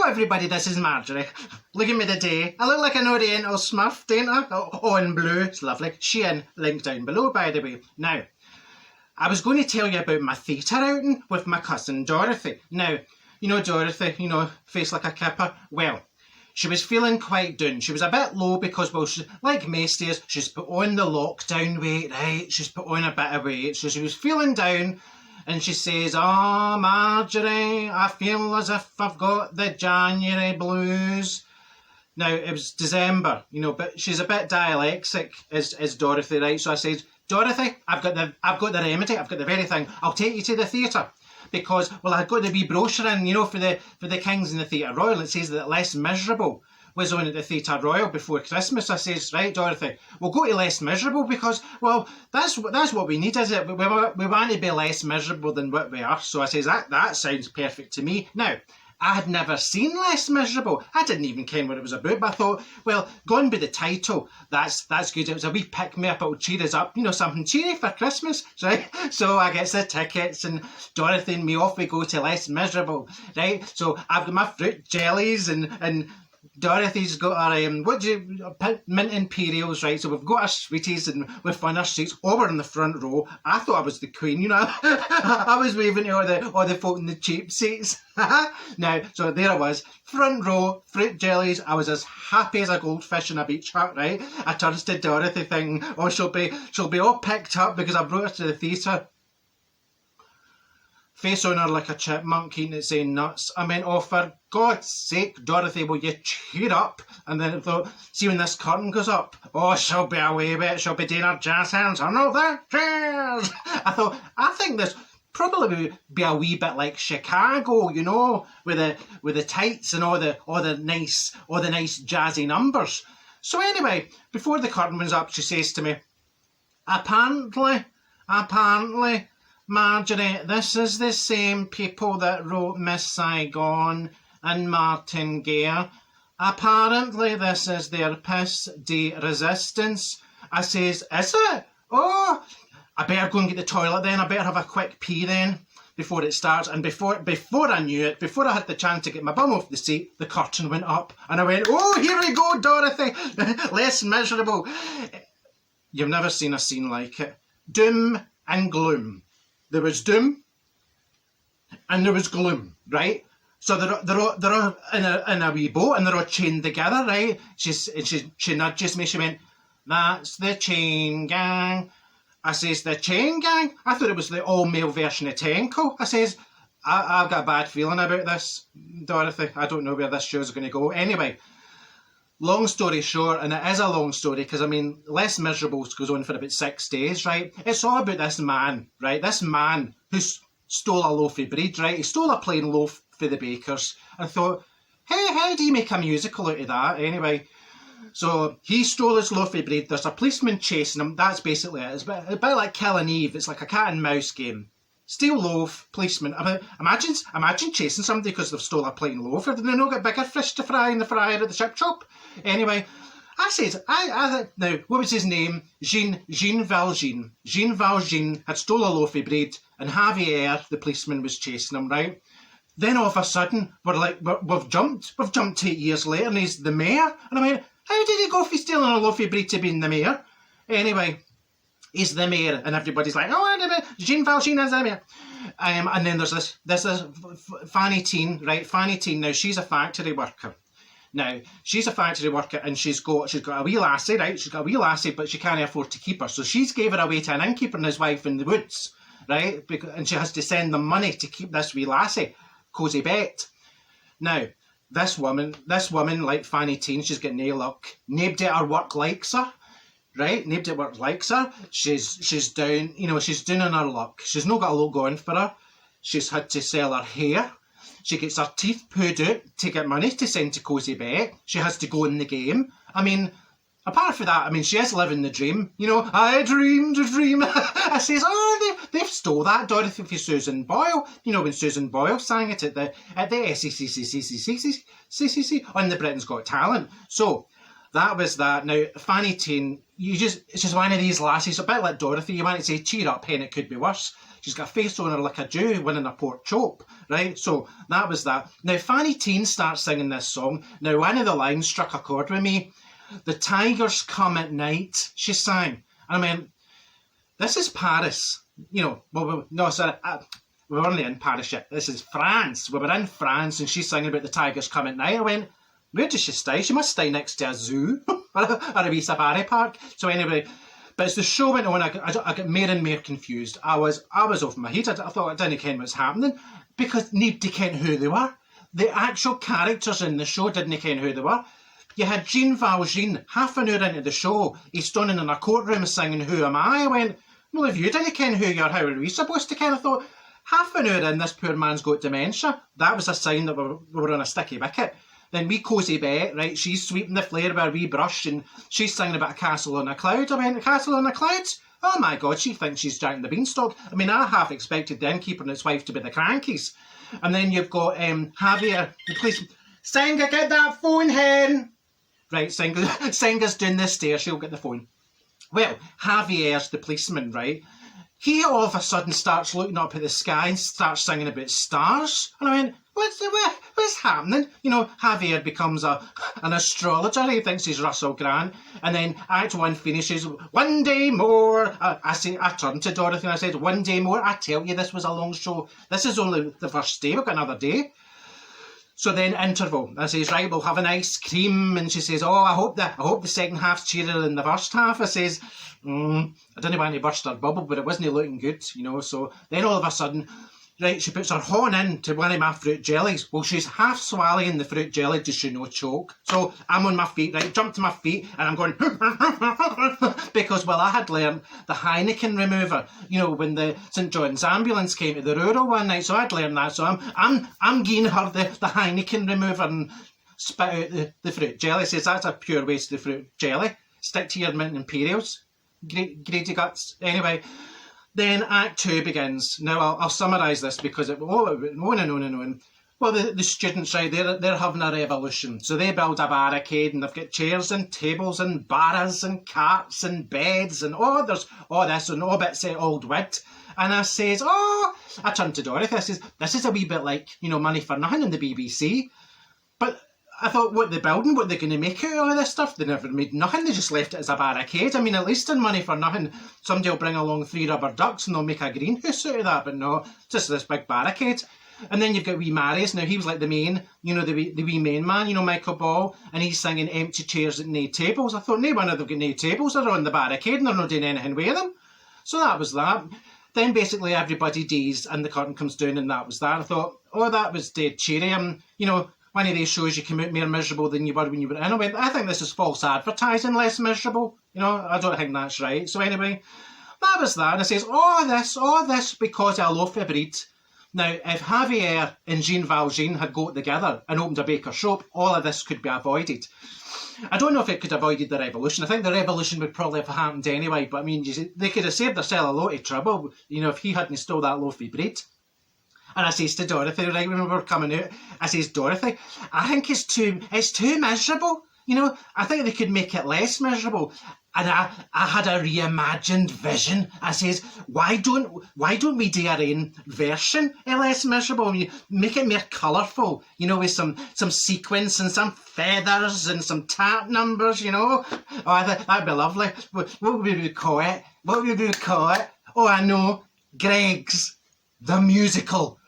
everybody, this is Marjorie. Look at me today. I look like an Oriental smurf, don't I? Oh, in blue. It's lovely. Shein, link down below, by the way. Now, I was going to tell you about my theatre outing with my cousin Dorothy. Now, you know Dorothy, you know, face like a kipper. Well, she was feeling quite down. She was a bit low because, well, she, like most days, she's put on the lockdown weight, right? She's put on a bit of weight. So she was feeling down. And she says, "Oh, Marjorie, I feel as if I've got the January blues." Now, it was December, you know, but she's a bit dyslexic, is Dorothy, right? So I said, "Dorothy, I've got the remedy, I've got the very thing. I'll take you to the theatre." Because, well, I've got the wee brochure in, you know, for the Kings in the Theatre Royal. It says that Less Miserable was on at the Theatre Royal before Christmas. I says, "Right, Dorothy, we'll go to Less Miserable because, well, that's what we need, is it? We want to be less miserable than what we are." So I says, that sounds perfect to me. Now, I had never seen Less Miserable. I didn't even ken what it was about, but I thought, well, gone by the title, that's good. It was a wee pick-me-up, it'll cheer us up, you know, something cheery for Christmas, right? So I get the tickets, and Dorothy and me, off we go to Less Miserable, right? So I've got my fruit jellies, and Dorothy's got our mint imperials, right? So we've got our sweeties and we've found our seats over in the front row. I thought I was the queen, you know. I was waving to all the folk in the cheap seats. Now, so there I was, front row, fruit jellies. I was as happy as a goldfish in a beach hut, right? I turns to Dorothy thinking, oh, she'll be all picked up because I brought her to the theatre. Face on her like a chipmunk, eating it saying nuts. I meant, oh, for God's sake, Dorothy, will you cheer up? And then I thought, see when this curtain goes up, oh, she'll be away with it, she'll be doing her jazz hands, I know that, cheers! I thought, I think this probably would be a wee bit like Chicago, you know, with the tights and all the nice jazzy numbers. So anyway, before the curtain was up, she says to me, apparently, Marjorie, this is the same people that wrote Miss Saigon and Martin Gare. Apparently this is their piece de resistance. I says, is it? Oh, I better go and get the toilet then. I better have a quick pee then before it starts. And before I knew it, before I had the chance to get my bum off the seat, the curtain went up. And I went, oh, here we go, Dorothy. Less miserable. You've never seen a scene like it. Doom and gloom. There was doom and there was gloom, right? So they're all in a wee boat and they're all chained together, right? She nudges me, she went, that's the chain gang. I says, the chain gang? I thought it was the all-male version of Tenko. I says, I've got a bad feeling about this, Dorothy. I don't know where this show's going to go. Anyway, long story short, and it is a long story because, I mean, Less Miserable goes on for about 6 days, right? It's all about this man, right? This man who stole a loaf of bread, right? He stole a plain loaf for the bakers and thought, hey, how do you make a musical out of that? Anyway, so he stole his loaf of bread. There's a policeman chasing him. That's basically it. It's a bit like Killing Eve. It's like a cat and mouse game. Steal loaf, policeman. Imagine chasing somebody because they've stole a plain loaf. Have they not got bigger fish to fry in the fryer at the chip shop? Anyway, I said, now, what was his name? Jean Valjean. Jean Valjean had stole a loaf of bread and Javier, the policeman, was chasing him, right? Then all of a sudden, we've jumped 8 years later and he's the mayor. And I went, how did he go from stealing a loaf of bread to being the mayor? Anyway, he's the mayor, and everybody's like, oh, Jean Valjean is the mayor. And then there's this Fanny Teen, right? Fanny Teen, now she's a factory worker. Now, she's a factory worker and she's got a wee lassie, right? She's got a wee lassie, but she can't afford to keep her. So she's gave her away to an innkeeper and his wife in the woods, right? And she has to send them money to keep this wee lassie. Cozy bet. Now, this woman, like Fanny Teen, she's got no luck. Nobody at her work likes her. Right, nobody at work likes her. She's down, you know, she's down on her luck. She's not got a lot going for her. She's had to sell her hair. She gets her teeth pulled out to get money to send to Cozy Bet. She has to go in the game. I mean, apart from that, I mean, she is living the dream. You know, I dreamed a dream. I says, oh, they've stole that, Dorothy, for Susan Boyle. You know, when Susan Boyle sang it at the SCCCCCCCC on the Britain's Got Talent. So, that was that. Now, Fanny Teen, it's just one of these lasses, a bit like Dorothy. You want to say, cheer up, hen, it could be worse. She's got a face on her like a Jew winning a pork chop, right? So that was that. Now, Fanny Teen starts singing this song. Now, one of the lines struck a chord with me. The tigers come at night, she sang. And I mean, this is Paris. You know, well, no, sorry, we were only in Paris yet. This is France. We were in France and she's singing about the tigers come at night. I went, where does she stay? She must stay next to a zoo or a wee safari park. So anyway, but as the show went on, I got more and more confused. I was off my head. I thought I didn't ken what's happening because nobody ken who they were. The actual characters in the show didn't ken who they were. You had Jean Valjean, half an hour into the show, he's standing in a courtroom singing Who Am I? I went, well, if you didn't ken who you are, how are we supposed to ken? I thought, half an hour in, this poor man's got dementia. That was a sign that we were on a sticky wicket. Then wee Cosy Bet, right, she's sweeping the flare with a wee brush and she's singing about a castle on a cloud. I went, a castle on a cloud? Oh my God, she thinks she's Jack and the Beanstalk. I mean, I half expected the innkeeper and his wife to be the Crankies. And then you've got Javier, the policeman. Senga, get that phone, hen! Right, Senga's doing this stairs, she'll get the phone. Well, Javier's the policeman, right? He all of a sudden starts looking up at the sky and starts singing about stars. And I went, what's happening? You know, Javier becomes an astrologer. He thinks he's Russell Grant. And then Act 1 finishes, one day more. I turned to Dorothy and I said, one day more? I tell you, this was a long show. This is only the first day. We've got another day. So then interval. I says, right, we'll have an ice cream. And she says, oh, I hope the second half's cheerier than the first half. I says, I didn't want to burst her bubble, but it wasn't looking good, you know. So then all of a sudden, right, she puts her horn into one of my fruit jellies. Well, she's half swallowing the fruit jelly, does she no choke? So I'm on my feet, right, jump to my feet, and I'm going, because, well, I had learned the Heineken remover, you know, when the St John's ambulance came to the rural one night, so I'd learned that. So I'm giving her the Heineken remover and spit out the fruit jelly. Says that's a pure waste of fruit jelly. Stick to your mint imperials. Greedy guts. Anyway, then Act 2 begins. Now, I'll summarise this because it went on and on and on. Well, the students, right, they're having a revolution. So they build a barricade and they've got chairs and tables and barras and carts and beds and there's all this and all bits of old wood. And I says, I turned to Dorothy, I says, this is a wee bit like, you know, Money for Nothing in the BBC. But I thought, what they're building, what they're going to make out of all this stuff? They never made nothing, they just left it as a barricade. I mean, at least in Money for Nothing, somebody will bring along 3 rubber ducks and they'll make a greenhouse out of that, but no, just this big barricade. And then you've got wee Marius. Now, he was like the main, you know, the wee main man, you know, Michael Ball, and he's singing Empty Chairs at No Tables. I thought, no one of them got no tables, they're on the barricade and they're not doing anything with them. So that was that. Then basically everybody dies and the curtain comes down and that was that. I thought, that was dead cheery. You know, one of these shows you come out more miserable than you were when you were in. I think this is false advertising, less miserable. You know, I don't think that's right. So anyway, that was that. And it says, all this because I loaf of bread. Now, if Javier and Jean Valjean had got together and opened a baker's shop, all of this could be avoided. I don't know if it could have avoided the revolution. I think the revolution would probably have happened anyway, but I mean, they could have saved themselves a lot of trouble, you know, if he hadn't stole that loaf of bread. And I says to Dorothy, right, when we were coming out, I says, Dorothy, I think it's too miserable. You know, I think they could make it less miserable. And I had a reimagined vision. I says, why don't we do our own version of less miserable? Make it more colourful, you know, with some sequins and some feathers and some tap numbers, you know. That'd be lovely. What would we call it? Oh, I know. Greg's the Musical.